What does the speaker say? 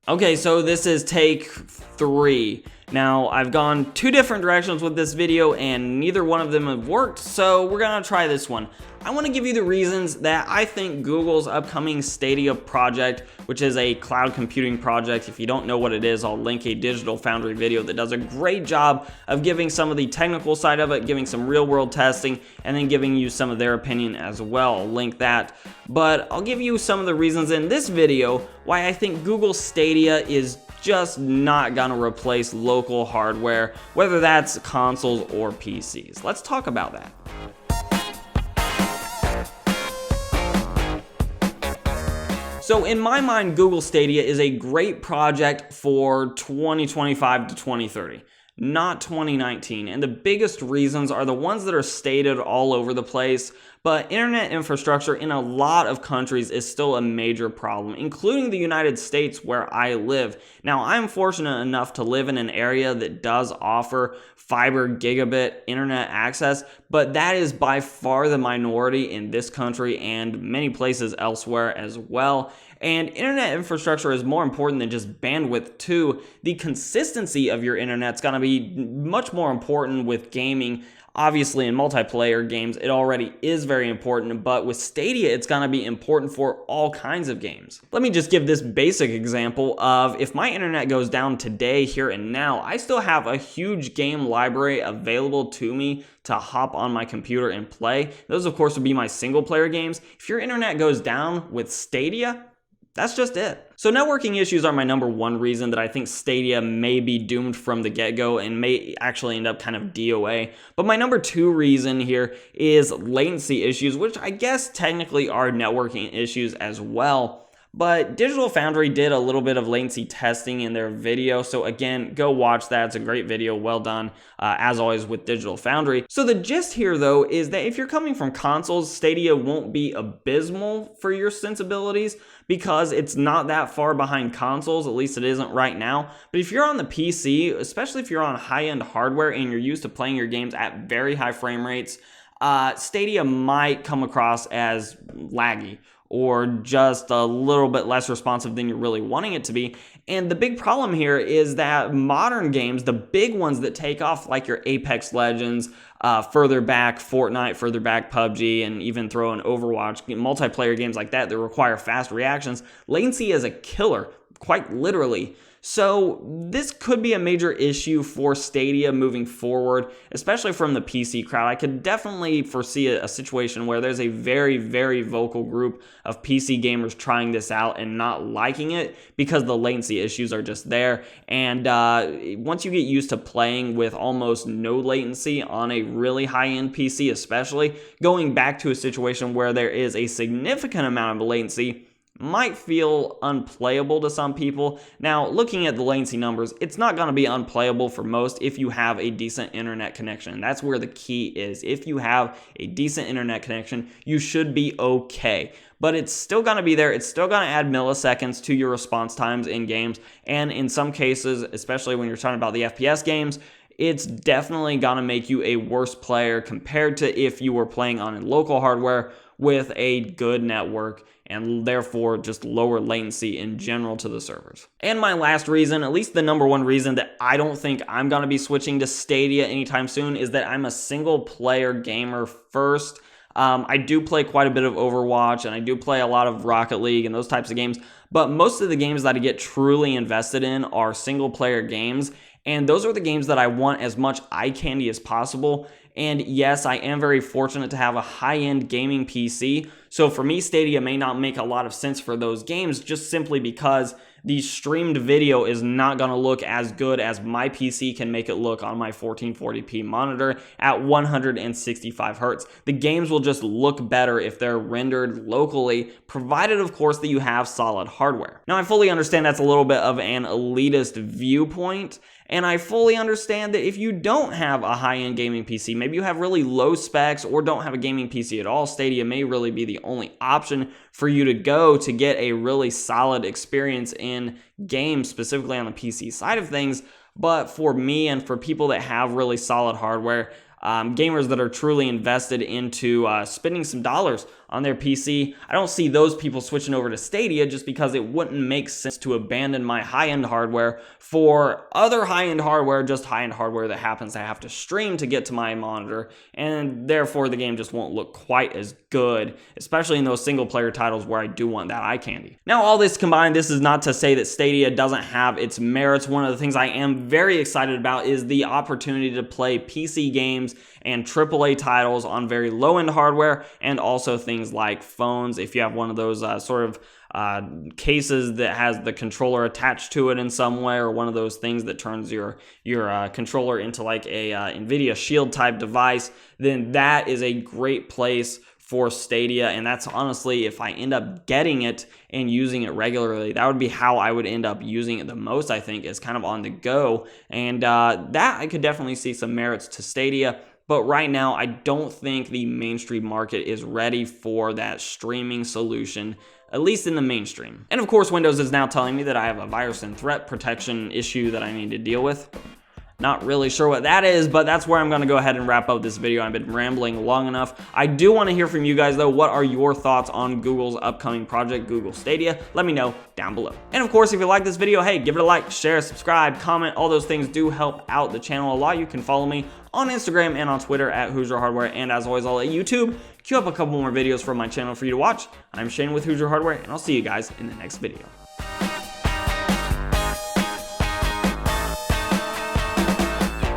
Okay, so this is take 3. Now, I've gone 2 different directions with this video and neither one of them have worked, so we're gonna try this one. I wanna give you the reasons that I think Google's upcoming Stadia project, which is a cloud computing project. If you don't know what it is, I'll link a Digital Foundry video that does a great job of giving some of the technical side of it, giving some real world testing, and then giving you some of their opinion as well. I'll link that. But I'll give you some of the reasons in this video why I think Google Stadia is just not gonna replace local hardware, whether that's consoles or PCs. Let's talk about that. So in my mind, Google Stadia is a great project for 2025 to 2030. Not 2019, and the biggest reasons are the ones that are stated all over the place, but internet infrastructure in a lot of countries is still a major problem, including the United States where I live. Now, I'm fortunate enough to live in an area that does offer fiber gigabit internet access, but that is by far the minority in this country and many places elsewhere as well. And internet infrastructure is more important than just bandwidth too. The consistency of your internet's gonna be much more important with gaming. Obviously in multiplayer games, it already is very important, but with Stadia, it's gonna be important for all kinds of games. Let me just give this basic example of if my internet goes down today, here and now, I still have a huge game library available to me to hop on my computer and play. Those of course would be my single player games. If your internet goes down with Stadia, that's just it. So networking issues are my number one reason that I think Stadia may be doomed from the get-go and may actually end up kind of DOA. But my number 2 reason here is latency issues, which I guess technically are networking issues as well. But Digital Foundry did a little bit of latency testing in their video, so again, go watch that. It's a great video, well done, as always with Digital Foundry. So the gist here, though, is that if you're coming from consoles, Stadia won't be abysmal for your sensibilities because it's not that far behind consoles, at least it isn't right now. But if you're on the PC, especially if you're on high-end hardware and you're used to playing your games at very high frame rates, Stadia might come across as laggy or just a little bit less responsive than you're really wanting it to be. And the big problem here is that modern games, the big ones that take off, like your Apex Legends, further back Fortnite, further back PUBG, and even throw in Overwatch, multiplayer games like that require fast reactions, latency is a killer, quite literally. So this could be a major issue for Stadia moving forward, especially from the PC crowd. I could definitely foresee a situation where there's a very, very vocal group of PC gamers trying this out and not liking it because the latency issues are just there. And once you get used to playing with almost no latency on a really high-end PC especially, going back to a situation where there is a significant amount of latency might feel unplayable to some people. Now, looking at the latency numbers, it's not going to be unplayable for most if you have a decent internet connection. That's where the key is. If you have a decent internet connection, you should be okay. But it's still going to be there. It's still going to add milliseconds to your response times in games. And in some cases, especially when you're talking about the FPS games, it's definitely going to make you a worse player compared to if you were playing on local hardware with a good network and therefore just lower latency in general to the servers. And my last reason, at least the number one reason that I don't think I'm going to be switching to Stadia anytime soon, is that I'm a single player gamer first. I do play quite a bit of Overwatch and I do play a lot of Rocket League and those types of games, but most of the games that I get truly invested in are single player games, and those are the games that I want as much eye candy as possible. And yes, I am very fortunate to have a high-end gaming PC. So for me, Stadia may not make a lot of sense for those games just simply because the streamed video is not going to look as good as my PC can make it look on my 1440p monitor at 165 hertz. The games will just look better if they're rendered locally, provided of course that you have solid hardware. Now I fully understand that's a little bit of an elitist viewpoint, and I fully understand that if you don't have a high-end gaming PC, maybe you have really low specs or don't have a gaming PC at all, Stadia may really be the only option for you to go to get a really solid experience in games, specifically on the PC side of things. But for me and for people that have really solid hardware, gamers that are truly invested into spending some dollars on their PC. I don't see those people switching over to Stadia just because it wouldn't make sense to abandon my high-end hardware for other high-end hardware, just high-end hardware that happens to have to stream to get to my monitor, and therefore the game just won't look quite as good, especially in those single-player titles where I do want that eye candy. Now, all this combined, this is not to say that Stadia doesn't have its merits. One of the things I am very excited about is the opportunity to play PC games and AAA titles on very low-end hardware, and also things like phones. If you have one of those cases that has the controller attached to it in some way, or one of those things that turns your controller into like a NVIDIA Shield type device, then that is a great place for Stadia. And that's honestly, if I end up getting it and using it regularly, that would be how I would end up using it the most, I think, is kind of on the go. And that I could definitely see some merits to Stadia. But right now, I don't think the mainstream market is ready for that streaming solution, at least in the mainstream. And of course, Windows is now telling me that I have a virus and threat protection issue that I need to deal with. Not really sure what that is, but that's where I'm going to go ahead and wrap up this video. I've been rambling long enough. I do want to hear from you guys, though. What are your thoughts on Google's upcoming project, Google Stadia? Let me know down below. And of course, if you like this video, hey, give it a like, share, subscribe, comment. All those things do help out the channel a lot. You can follow me on Instagram and on Twitter at Hoosier Hardware. And as always, I'll let YouTube queue up a couple more videos from my channel for you to watch. I'm Shane with Hoosier Hardware, and I'll see you guys in the next video.